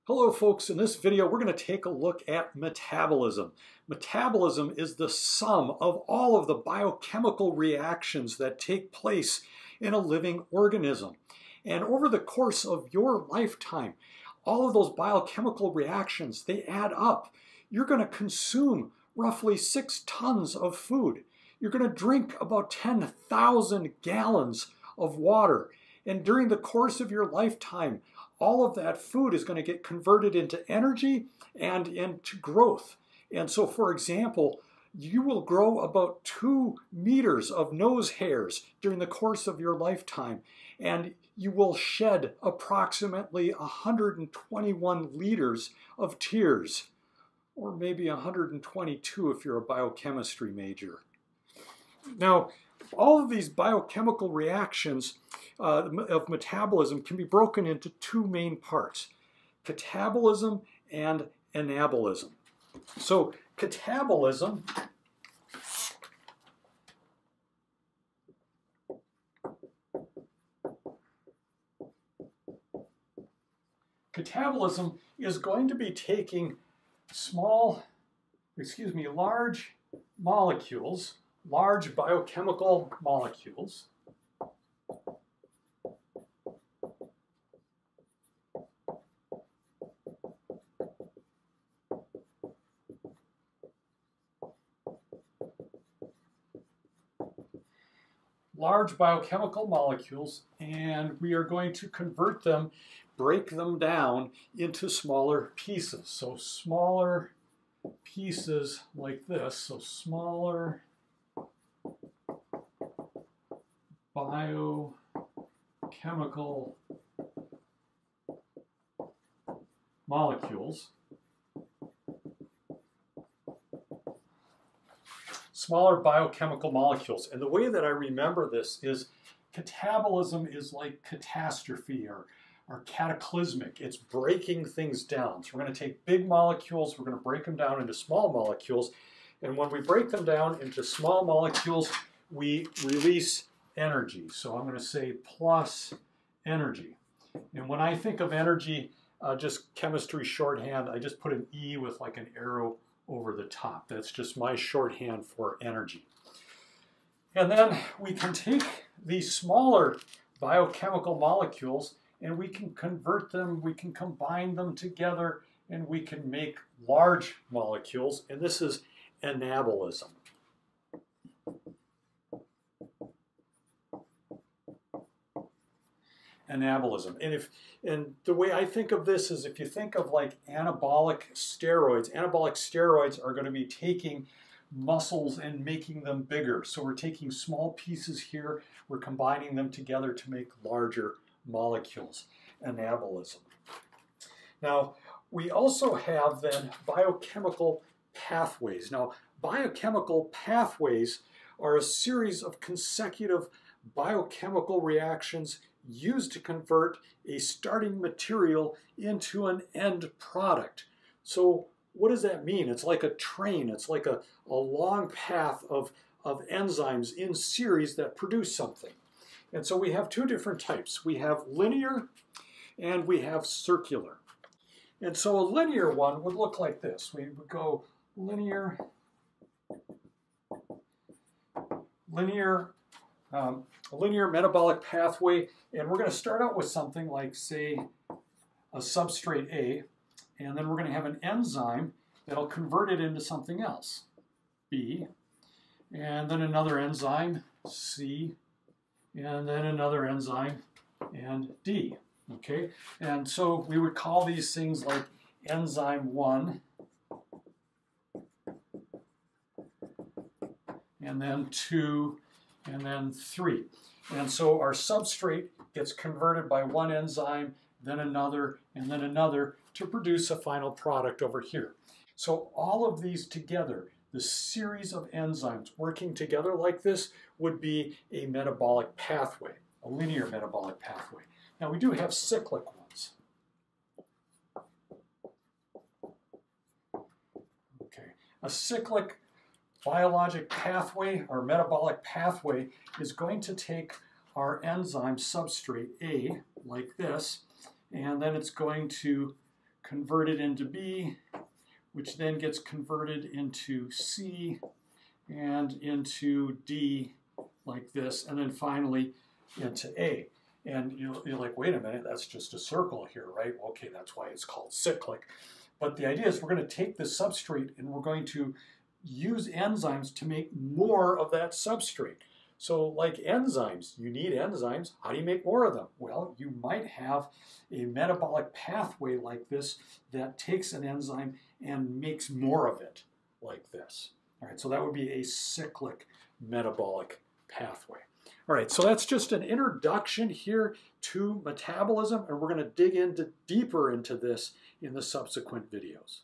Hello folks, in this video we're going to take a look at metabolism. Metabolism is the sum of all of the biochemical reactions that take place in a living organism. And over the course of your lifetime, all of those biochemical reactions, they add up. You're going to consume roughly 6 tons of food. You're going to drink about 10,000 gallons of water. And during the course of your lifetime, all of that food is going to get converted into energy and into growth. And so, for example, you will grow about 2 meters of nose hairs during the course of your lifetime, and you will shed approximately 121 liters of tears, or maybe 122 if you're a biochemistry major. Now, all of these biochemical reactions of metabolism can be broken into 2 main parts: catabolism and anabolism. So catabolism is going to be taking large molecules, large biochemical molecules, and we are going to convert them, break them down into smaller pieces. So smaller pieces like this, so smaller biochemical molecules. Smaller biochemical molecules. And the way that I remember this is catabolism is like catastrophe or cataclysmic. It's breaking things down. So we're going to take big molecules, we're going to break them down into small molecules. And when we break them down into small molecules, we release energy. So I'm going to say plus energy. And when I think of energy, just chemistry shorthand, I just put an E with like an arrow over the top. That's just my shorthand for energy. And then we can take these smaller biochemical molecules and we can convert them, we can combine them together, and we can make large molecules, and this is anabolism. Anabolism. And the way I think of this is, if you think of like anabolic steroids are going to be taking muscles and making them bigger. So we're taking small pieces here, we're combining them together to make larger molecules. Anabolism. Now, we also have then biochemical pathways. Now, biochemical pathways are a series of consecutive biochemical reactions used to convert a starting material into an end product. So what does that mean? It's like a train. It's like a long path of enzymes in series that produce something. And so we have 2 different types. We have linear and we have circular. And so a linear one would look like this. We would go linear, a linear metabolic pathway, and we're going to start out with something like, say, a substrate A, and then we're going to have an enzyme that'll convert it into something else, B, and then another enzyme, C, and then another enzyme, and D, okay? And so we would call these things like enzyme 1, and then 2, and then 3. And so our substrate gets converted by one enzyme, then another, and then another to produce a final product over here. So all of these together, the series of enzymes working together like this, would be a metabolic pathway, a linear metabolic pathway. Now we do have cyclic ones. Okay, a cyclic biologic pathway or metabolic pathway is going to take our enzyme substrate A like this, and then it's going to converted into B, which then gets converted into C and into D like this, and then finally into A. And you're like, wait a minute, that's just a circle here, right? Well, okay, that's why it's called cyclic. But the idea is we're going to take this substrate and we're going to use enzymes to make more of that substrate. So like enzymes, you need enzymes. How do you make more of them? Well, you might have a metabolic pathway like this that takes an enzyme and makes more of it like this. All right, so that would be a cyclic metabolic pathway. All right, so that's just an introduction here to metabolism, and we're going to dig deeper into this in the subsequent videos.